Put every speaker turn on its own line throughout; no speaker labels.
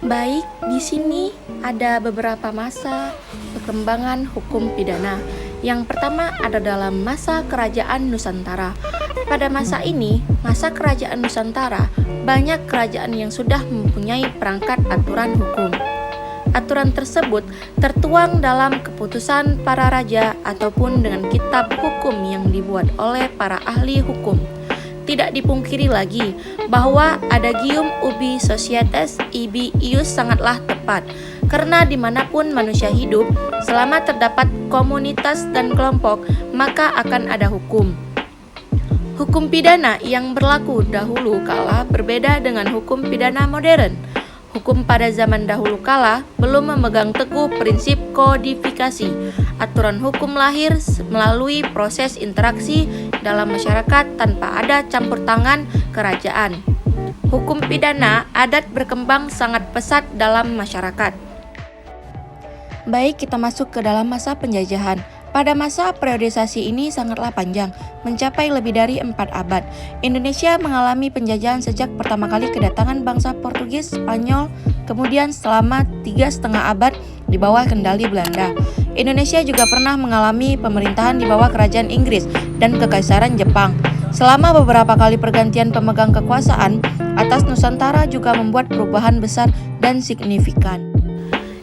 Baik, di sini ada beberapa masa perkembangan hukum pidana. Yang pertama ada dalam masa Kerajaan Nusantara. Pada masa ini, masa Kerajaan Nusantara, banyak kerajaan yang sudah mempunyai perangkat aturan hukum. Aturan tersebut tertuang dalam keputusan para raja ataupun dengan kitab hukum yang dibuat oleh para ahli hukum. Tidak dipungkiri lagi bahwa adagium ubi societas ibi ius sangatlah tepat, karena dimanapun manusia hidup, selama terdapat komunitas dan kelompok, maka akan ada hukum. Hukum pidana yang berlaku dahulu kala berbeda dengan hukum pidana modern. Hukum pada zaman dahulu kala belum memegang teguh prinsip kodifikasi. Aturan hukum lahir melalui proses interaksi dalam masyarakat tanpa ada campur tangan kerajaan. Hukum pidana adat berkembang sangat pesat dalam masyarakat. Baik, kita masuk ke dalam masa penjajahan. Pada masa periodisasi ini sangatlah panjang, mencapai lebih dari 4 abad. Indonesia mengalami penjajahan sejak pertama kali kedatangan bangsa Portugis, Spanyol, kemudian selama 3,5 abad di bawah kendali Belanda. Indonesia juga pernah mengalami pemerintahan di bawah kerajaan Inggris dan kekaisaran Jepang. Selama beberapa kali pergantian pemegang kekuasaan, atas Nusantara juga membuat perubahan besar dan signifikan.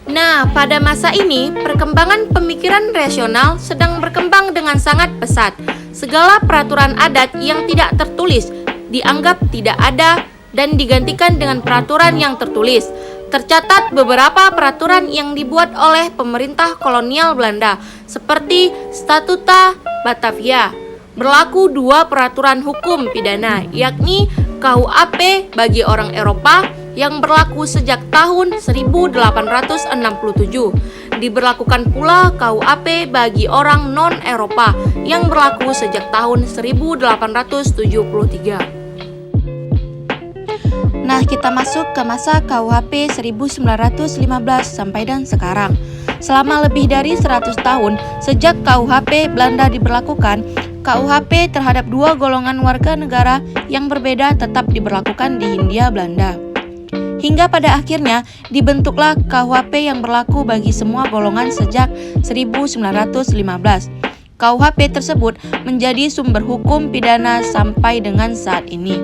Nah, pada masa ini, perkembangan pemikiran rasional sedang berkembang dengan sangat pesat. Segala peraturan adat yang tidak tertulis dianggap tidak ada dan digantikan dengan peraturan yang tertulis. Tercatat beberapa peraturan yang dibuat oleh pemerintah kolonial Belanda, seperti Statuta Batavia. Berlaku 2 peraturan hukum pidana, yakni KUHP bagi orang Eropa yang berlaku sejak tahun 1867. Diberlakukan pula KUHP bagi orang non-Eropa yang berlaku sejak tahun 1873. Nah, kita masuk ke masa KUHP 1915 sampai dan sekarang. Selama lebih dari 100 tahun sejak KUHP Belanda diberlakukan, KUHP terhadap 2 golongan warga negara yang berbeda tetap diberlakukan di Hindia Belanda. Hingga pada akhirnya dibentuklah KUHP yang berlaku bagi semua golongan sejak 1915. KUHP tersebut menjadi sumber hukum pidana sampai dengan saat ini.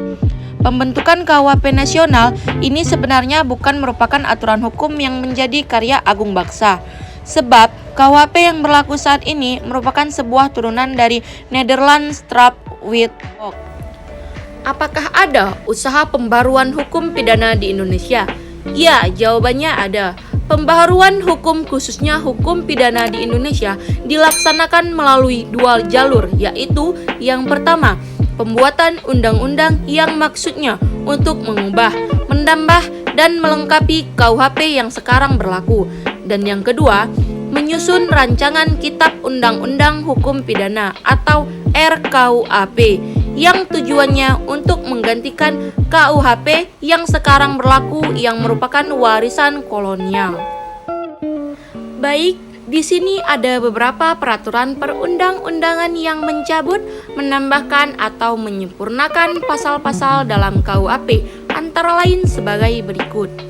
Pembentukan KUHP nasional ini sebenarnya bukan merupakan aturan hukum yang menjadi karya agung bangsa. Sebab KUHP yang berlaku saat ini merupakan sebuah turunan dari Netherlands Strafwetboek. Apakah ada usaha pembaruan hukum pidana di Indonesia? Ya, jawabannya ada. Pembaharuan hukum khususnya hukum pidana di Indonesia dilaksanakan melalui 2 jalur, yaitu yang pertama, pembuatan undang-undang yang maksudnya untuk mengubah, menambah, dan melengkapi KUHP yang sekarang berlaku. Dan yang kedua, menyusun rancangan Kitab Undang-Undang Hukum Pidana atau RKUHP yang tujuannya untuk menggantikan KUHP yang sekarang berlaku yang merupakan warisan kolonial. Baik, di sini ada beberapa peraturan perundang-undangan yang mencabut, menambahkan atau menyempurnakan pasal-pasal dalam KUHP, antara lain sebagai berikut.